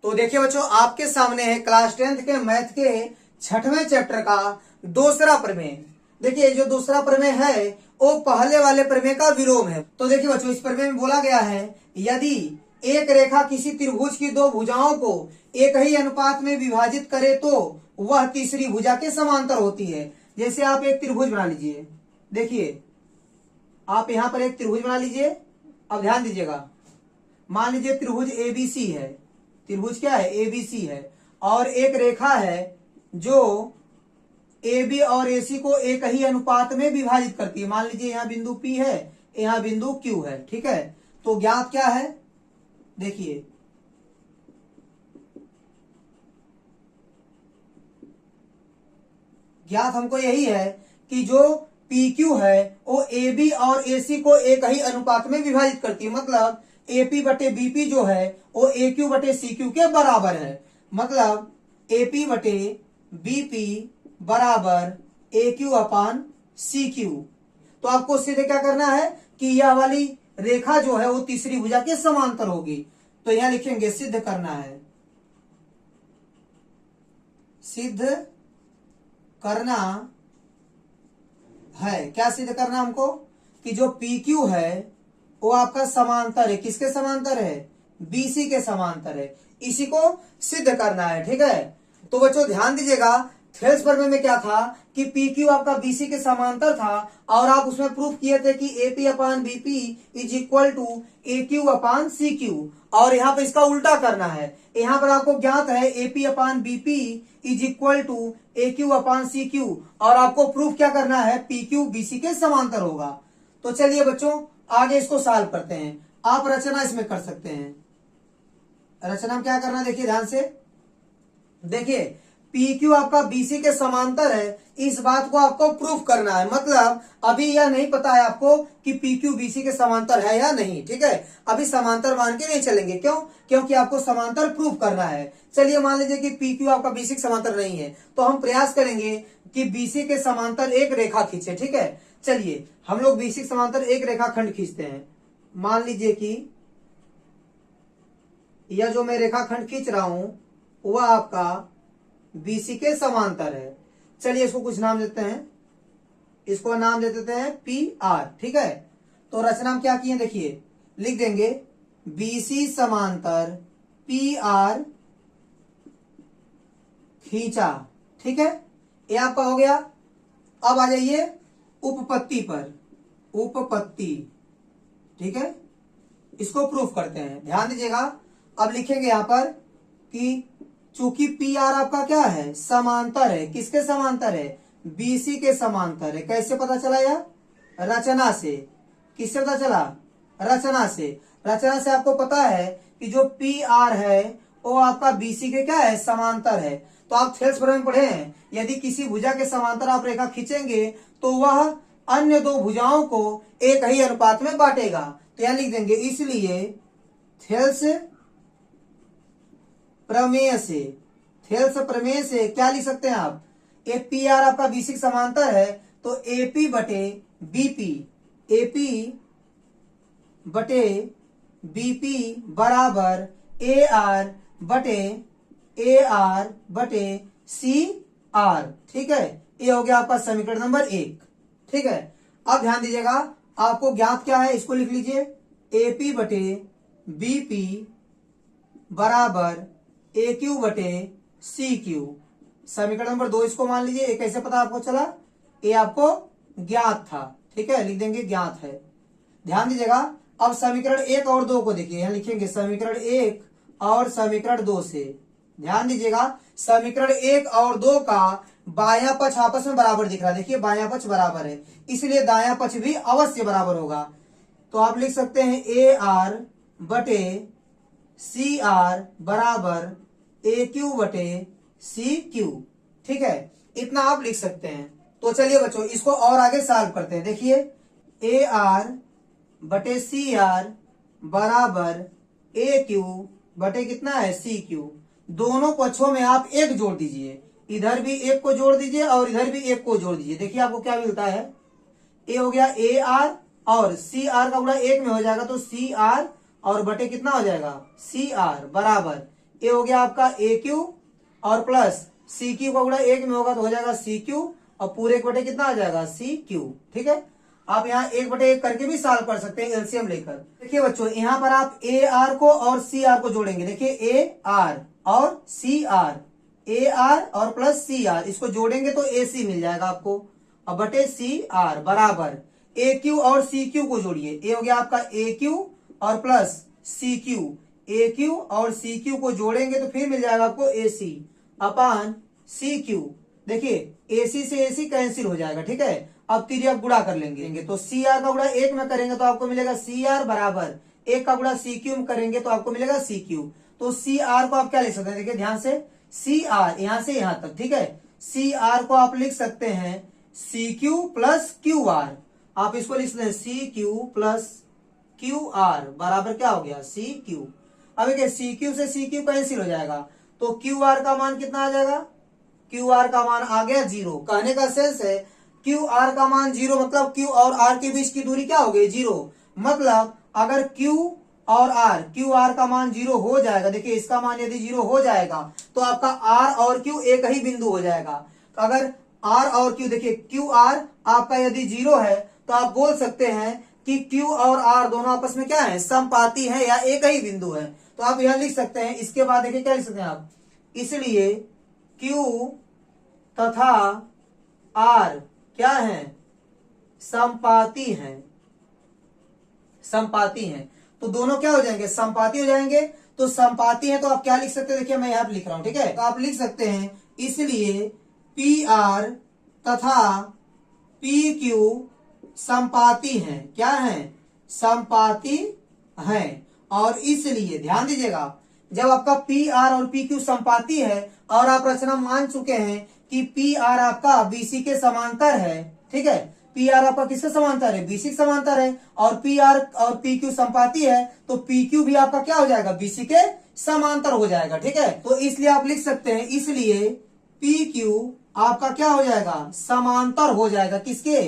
तो देखिए बच्चों, आपके सामने है क्लास 10th के मैथ के 6वें चैप्टर का दूसरा प्रमेय। देखिए जो दूसरा प्रमेय है वो पहले वाले प्रमेय का विलोम है। तो देखिए बच्चों, इस प्रमेय में बोला गया है यदि एक रेखा किसी त्रिभुज की दो भुजाओं को एक ही अनुपात में विभाजित करे तो वह तीसरी भुजा के समांतर होती है। जैसे आप एक त्रिभुज बना लीजिए, देखिए आप यहां पर एक त्रिभुज बना लीजिए। अब ध्यान दीजिएगा, मान लीजिए त्रिभुज एबीसी है। त्रिभुज क्या है? एबीसी है। और एक रेखा है जो AB और AC को एक ही अनुपात में विभाजित करती है। मान लीजिए यहाँ बिंदु P है, यहाँ बिंदु Q है। ठीक है, तो ज्ञात क्या है? देखिए ज्ञात हमको यही है कि जो PQ है वो AB और AC को एक ही अनुपात में विभाजित करती है। मतलब AP बटे BP जो है वो AQ बटे CQ के बराबर है। मतलब AP बटे BP बराबर AQ अपान CQ। तो आपको सीधे क्या करना है कि यह वाली रेखा जो है वो तीसरी भुजा के समांतर होगी। तो यहां लिखेंगे सिद्ध करना है, सिद्ध करना है। क्या सिद्ध करना हमको? कि जो PQ है वो आपका समांतर है। किसके समांतर है? BC के समांतर है। इसी को सिद्ध करना है। ठीक है, तो बच्चों ध्यान दीजिएगा, थेल्स प्रमेय में क्या था कि PQ आपका BC के समांतर था और आप उसमें प्रूफ किए थे कि AP upon BP is equal to AQ upon CQ। और यहाँ पर इसका उल्टा करना है। यहाँ पर आपको ज्ञात है AP upon BP is equal to AQ upon CQ और आपको प्रूफ क्या करना है? PQ BC के समांतर होगा। तो चलिए बच्चों आगे इसको सॉल्व करते हैं। आप रचना इसमें कर सकते हैं। रचना में क्या करना है देखिए ध्यान से। देखिए PQ आपका BC के समांतर है, इस बात को आपको प्रूफ करना है। मतलब अभी यह नहीं पता है आपको कि PQ BC के समांतर है या नहीं। ठीक है, अभी समांतर मान के नहीं चलेंगे। क्यों? क्योंकि आपको समांतर प्रूफ करना है। चलिए मान लीजिए कि PQ आपका BC के समांतर नहीं है, तो हम प्रयास करेंगे कि BC के समांतर एक रेखा खींचे। ठीक है, चलिए हम लोग BC के समांतर एक रेखा खंड खींचते हैं। मान लीजिए कि यह जो मैं रेखा खंड खींच रहा हूं वह आपका BC के समांतर है। चलिए इसको कुछ नाम देते हैं, इसको नाम दे देते हैं PR। ठीक है, तो रचना में क्या किए देखिए, लिख देंगे BC समांतर PR खींचा। ठीक है, ये आपका हो गया। अब आ जाइए उपपत्ति पर, उपपत्ति। ठीक है, इसको प्रूफ करते हैं। ध्यान दीजिएगा, अब लिखेंगे यहां पर कि चूंकि PR आपका क्या है? समांतर है। किसके समांतर है? BC के समांतर है। कैसे पता चला यह? रचना से। किससे पता चला? रचना से। रचना से आपको पता है कि जो PR है वो आपका BC के क्या है? समांतर है। तो आप थेल्स प्रमेय में पढ़े हैं, यदि किसी भुजा के समांतर आप रेखा खींचेंगे तो वह अन्य दो भुजाओं को एक ही अनुपात में बांटेगा। तो यहां लिख देंगे इसलिए थेल्स प्रमेय से, थेल्स प्रमेय से क्या लिख सकते हैं आप? PR आपका BC के समांतर है तो AP बटे BP, AP बटे BP बराबर AR बटे CR। ठीक है, ये हो गया आपका समीकरण नंबर 1। ठीक है, अब ध्यान दीजिएगा, आपको ज्ञात क्या है इसको लिख लीजिए। AP बटे BP बराबर AQ बटे CQ। समीकरण नंबर 2 इसको मान लीजिए। ये कैसे पता आपको चला? ये आपको ज्ञात था। ठीक है, लिख देंगे ज्ञात है। ध्यान दीजिएगा, अब समीकरण 1 और 2 को देखिए। यहां लिखेंगे समीकरण 1 और समीकरण 2 से। ध्यान दीजिएगा, समीकरण 1 और 2 का बायां पक्ष आपस में बराबर दिख रहा है। देखिए बायां पक्ष बराबर है, इसलिए दायां पक्ष भी अवश्य बराबर होगा। तो आप लिख सकते हैं AR बटे CR बराबर AQ बटे CQ। ठीक है, इतना आप लिख सकते हैं। तो चलिए बच्चों इसको और आगे सॉल्व करते हैं। देखिए AR बटे CR बराबर AQ बटे कितना है? CQ। दोनों पक्षों में आप एक जोड़ दीजिए, इधर भी एक को जोड़ दीजिए और इधर भी एक को जोड़ दीजिए। देखिए आपको क्या मिलता है? ए हो गया AR और CR का गुणा एक में हो जाएगा तो CR और बटे कितना हो जाएगा? CR बराबर ए हो गया आपका ए क्यू और प्लस सी क्यू का गुणा एक में होगा तो हो जाएगा सी क्यू और पूरे एक बटे कितना आ जाएगा सी क्यू। ठीक है, आप यहाँ एक बटे एक करके भी सॉल्व कर सकते हैं एलसीएम लेकर। देखिए बच्चों यहाँ पर आप ए आर को और सी आर को जोड़ेंगे। देखिए ए आर और सी आर, ए आर और प्लस सी आर, इसको जोड़ेंगे तो ए सी मिल जाएगा आपको और बटे सी आर बराबर ए क्यू और सी क्यू को जोड़िए। ए हो गया आपका ए क्यू और प्लस सी क्यू, ए क्यू और सी क्यू को जोड़ेंगे तो फिर मिल जाएगा आपको ए सी अपान सी क्यू। देखिए ए सी से ए सी कैंसिल हो जाएगा। ठीक है, अब तिर्यक गुणा कर लेंगे तो सी आर का गुणा एक में करेंगे तो आपको मिलेगा सी आर बराबर एक का गुणा सी क्यू में करेंगे तो आपको मिलेगा सी क्यू। तो सी आर को आप क्या लिख सकते हैं, देखिए ध्यान से, सी आर यहां से यहां तक। ठीक है, सी आर को आप लिख सकते हैं C Q plus Q R. आप इसको लिख सकते हैं C Q plus Q R बराबर क्या हो गया सी क्यू। अब देखिए सी क्यू से सी क्यू कैंसिल हो जाएगा तो क्यू आर का मान कितना आ जाएगा, क्यू आर का मान आ गया 0। कहने का सेंस है क्यू आर का मान 0 मतलब क्यू और आर के बीच की दूरी क्या हो गई 0। मतलब अगर क्यू और आर, क्यू आर का मान 0 हो जाएगा, देखिए इसका मान यदि 0 हो जाएगा तो आपका आर और क्यू एक ही बिंदु हो जाएगा। तो अगर आर और क्यू, देखिए क्यू आर आपका यदि 0 है तो आप बोल सकते हैं कि क्यू और आर दोनों आपस में क्या है, समपाती है या एक ही बिंदु है। तो आप यह लिख सकते हैं। इसके बाद देखिए क्या लिख सकते हैं आप, इसलिए क्यू तथा आर क्या है, समपाती हैं, समपाती हैं। तो दोनों क्या हो जाएंगे, समपाती हो जाएंगे। तो समपाती है तो आप क्या लिख सकते हैं, देखिए मैं यहां लिख रहा हूं। ठीक है, तो आप लिख सकते हैं इसलिए पी आर तथा पी क्यू समपाती हैं, क्या है, समपाती हैं। और इसलिए ध्यान दीजिएगा, जब आपका पी आर और पी क्यू समपाती है और आप रचना मान चुके हैं कि पी आर आपका बीसी के समांतर है। ठीक है, पी आर आपका किसके समांतर है, बीसी के समांतर है और पी आर और पी क्यू समपाती है तो पी क्यू भी आपका क्या हो जाएगा, बीसी के समांतर हो जाएगा। ठीक है, तो इसलिए आप लिख सकते हैं इसलिए पी क्यू आपका क्या हो जाएगा, समांतर हो जाएगा, किसके,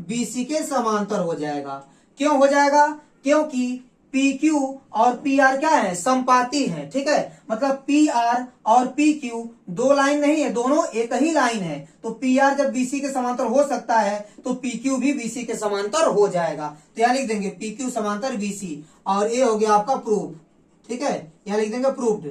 बीसी के समांतर हो जाएगा। क्यों हो जाएगा, क्योंकि पी क्यू और पी आर क्या है, समपाती है। ठीक है, मतलब पी आर और पी क्यू दो लाइन नहीं है, दोनों एक ही लाइन है। तो पी आर जब बीसी के समांतर हो सकता है तो पी क्यू भी बीसी के समांतर हो जाएगा। तो यहां लिख देंगे पी क्यू समांतर बीसी और ये हो गया आपका प्रूफ। ठीक है, यहां लिख देंगे प्रूफ्ड।